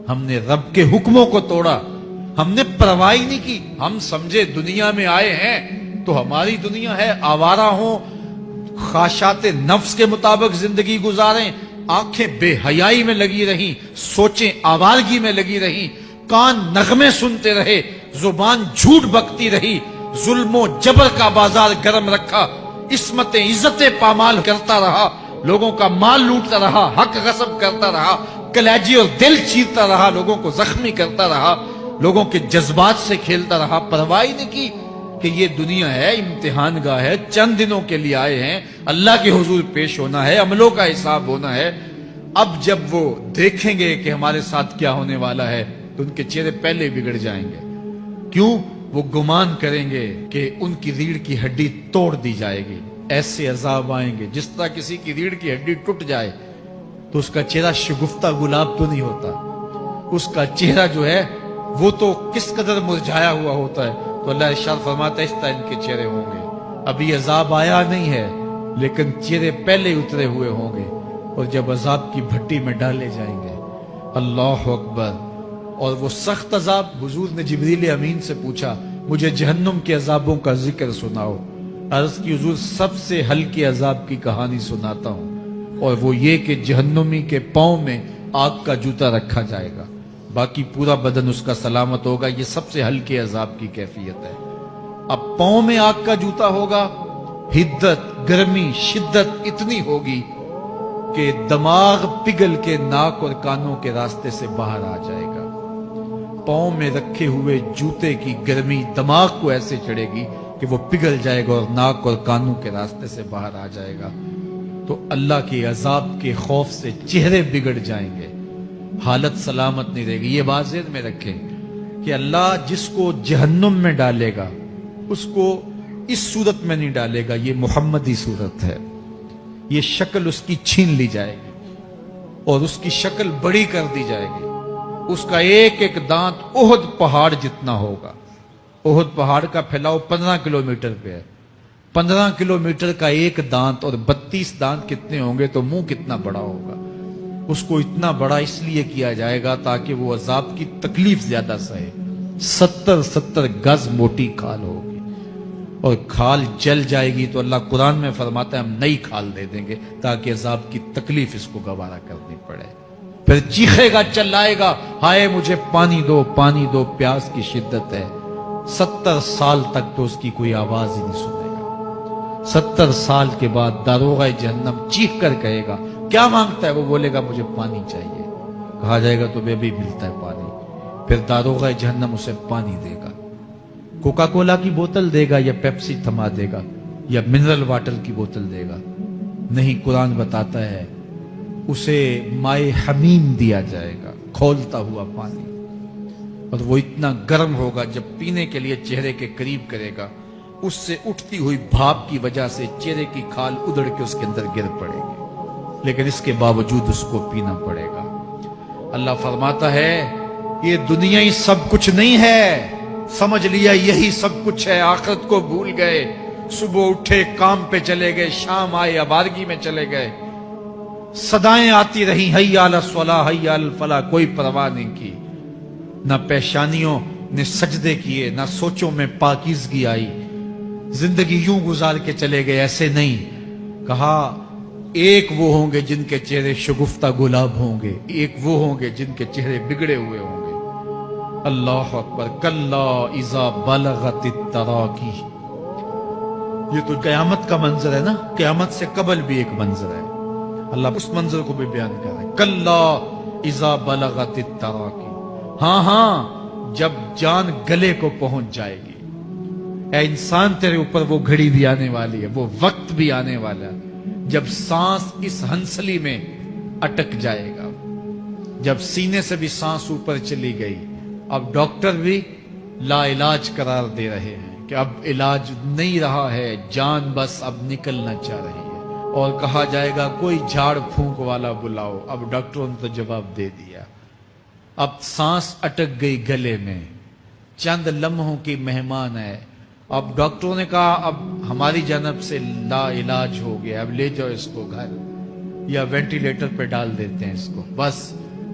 ہم نے رب کے حکموں کو توڑا، ہم نے پرواہ ہی نہیں کی. ہم سمجھے دنیا میں آئے ہیں تو ہماری دنیا ہے، آوارہ ہوں، خواہشات نفس کے مطابق زندگی گزاریں، آنکھیں بے حیائی میں لگی رہیں، سوچیں آوارگی میں لگی رہیں، کان نغمے سنتے رہے، زبان جھوٹ بکتی رہی، ظلم و جبر کا بازار گرم رکھا، عصمتیں عزتیں پامال کرتا رہا، لوگوں کا مال لوٹتا رہا، حق غصب کرتا رہا، کلیجی اور دل چیرتا رہا، لوگوں کو زخمی کرتا رہا، لوگوں کے جذبات سے کھیلتا رہا. پرواہ نہیں کی کہ یہ دنیا ہے، امتحان گاہ ہے، چند دنوں کے لیے آئے ہیں، اللہ کے حضور پیش ہونا ہے، عملوں کا حساب ہونا ہے. اب جب وہ دیکھیں گے کہ ہمارے ساتھ کیا ہونے والا ہے تو ان کے چہرے پہلے بگڑ جائیں گے. کیوں؟ وہ گمان کریں گے کہ ان کی ریڑھ کی ہڈی توڑ دی جائے گی. ایسے عذاب آئیں گے جس طرح کسی کی ریڑھ کی ہڈی ٹوٹ جائے تو اس کا چہرہ شگفتہ گلاب تو نہیں ہوتا، اس کا چہرہ جو ہے وہ تو کس قدر مرجھایا ہوا ہوتا ہے. تو اللہ ارشاد فرماتا ہے اس طرح ان کے چہرے ہوں گے. ابھی عذاب آیا نہیں ہے لیکن چہرے پہلے اترے ہوئے ہوں گے، اور جب عذاب کی بھٹی میں ڈالے جائیں گے، اللہ اکبر. اور وہ سخت عذاب، حضور نے جبریل امین سے پوچھا مجھے جہنم کے عذابوں کا ذکر سناؤ. عرض کی حضور سب سے ہلکے عذاب کی کہانی سناتا ہوں، اور وہ یہ کہ جہنمی کے پاؤں میں آگ کا جوتا رکھا جائے گا، باقی پورا بدن اس کا سلامت ہوگا. یہ سب سے ہلکے عذاب کی کیفیت ہے. اب پاؤں میں آگ کا جوتا ہوگا، حدت، گرمی، شدت اتنی ہوگی کہ دماغ پگھل کے ناک اور کانوں کے راستے سے باہر آ جائے گا. پاؤں میں رکھے ہوئے جوتے کی گرمی دماغ کو ایسے چڑھے گی کہ وہ پگھل جائے گا اور ناک اور کانوں کے راستے سے باہر آ جائے گا. تو اللہ کے عذاب کے خوف سے چہرے بگڑ جائیں گے، حالت سلامت نہیں رہے گی. یہ بات ذہن میں رکھیں کہ اللہ جس کو جہنم میں ڈالے گا اس کو اس صورت میں نہیں ڈالے گا. یہ محمدی صورت ہے، یہ شکل اس کی چھین لی جائے گی اور اس کی شکل بڑی کر دی جائے گی. اس کا ایک ایک دانت احد پہاڑ جتنا ہوگا. احد پہاڑ کا پھیلاؤ 15 کلومیٹر پہ ہے. 15 کلومیٹر کا ایک دانت اور 32 دانت کتنے ہوں گے تو منہ کتنا بڑا ہوگا. اس کو اتنا بڑا اس لیے کیا جائے گا تاکہ وہ عذاب کی تکلیف زیادہ سہے. 70 گز موٹی کھال ہوگی اور کھال جل جائے گی تو اللہ قرآن میں فرماتا ہے ہم نئی کھال دے دیں گے تاکہ عذاب کی تکلیف اس کو گوارا کرنی پڑے. پھر چیخے گا، چلائے گا، ہائے مجھے پانی دو، پانی دو، پیاس کی شدت ہے. 70 سال تک تو اس کی کوئی آواز ہی نہیں سنے گا. 70 سال کے بعد داروغہ جہنم چیخ کر کہے گا کیا مانگتا ہے؟ وہ بولے گا مجھے پانی چاہیے. کہا جائے گا تو بے بھی ملتا ہے پانی. پھر داروغہ جہنم اسے پانی دے گا. کوکا کولا کی بوتل دے گا یا پیپسی تھما دے گا یا منرل واٹر کی بوتل دے گا؟ نہیں، قرآن بتاتا ہے اسے مائے حمیم دیا جائے گا، کھولتا ہوا پانی. اور وہ اتنا گرم ہوگا جب پینے کے لیے چہرے کے قریب کرے گا اس سے اٹھتی ہوئی بھاپ کی وجہ سے چہرے کی کھال ادڑ کے اس کے اندر گر پڑے گی، لیکن اس کے باوجود اس کو پینا پڑے گا. اللہ فرماتا ہے یہ دنیا ہی سب کچھ نہیں ہے، سمجھ لیا یہی سب کچھ ہے، آخرت کو بھول گئے. صبح اٹھے کام پہ چلے گئے، شام آئے آبادگی میں چلے گئے، صدائیں آتی رہی حی علی الصلاح حی علی الفلاح، کوئی پرواہ نہیں کی. نہ پیشانیوں نے سجدے کیے، نہ سوچوں میں پاکیزگی آئی. زندگی یوں گزار کے چلے گئے. ایسے نہیں، کہا ایک وہ ہوں گے جن کے چہرے شگفتہ گلاب ہوں گے، ایک وہ ہوں گے جن کے چہرے بگڑے ہوئے ہوں گے. اللہ اکبر. کلا اذا بلغت التراقی. یہ تو قیامت کا منظر ہے نا، قیامت سے قبل بھی ایک منظر ہے. اللہ اس منظر کو بھی بیان کر رہا ہے. کلا اذا بلغت التراقی. ہاں جب جان گلے کو پہنچ جائے گی. اے انسان تیرے اوپر وہ گھڑی بھی آنے والی ہے، وہ وقت بھی آنے والا ہے جب سانس اس ہنسلی میں اٹک جائے گا، جب سینے سے بھی سانس اوپر چلی گئی. اب ڈاکٹر بھی لا علاج قرار دے رہے ہیں کہ اب علاج نہیں رہا ہے، جان بس اب نکلنا چاہ رہی ہے. اور کہا جائے گا کوئی جھاڑ پھونک والا بلاؤ. اب ڈاکٹروں نے تو جواب دے دیا. اب سانس اٹک گئی گلے میں، چند لمحوں کی مہمان ہے. اب ڈاکٹروں نے کہا اب ہماری جانب سے لا علاج ہو گیا، اب لے جاؤ اس کو گھر یا وینٹیلیٹر پہ ڈال دیتے ہیں اس کو. بس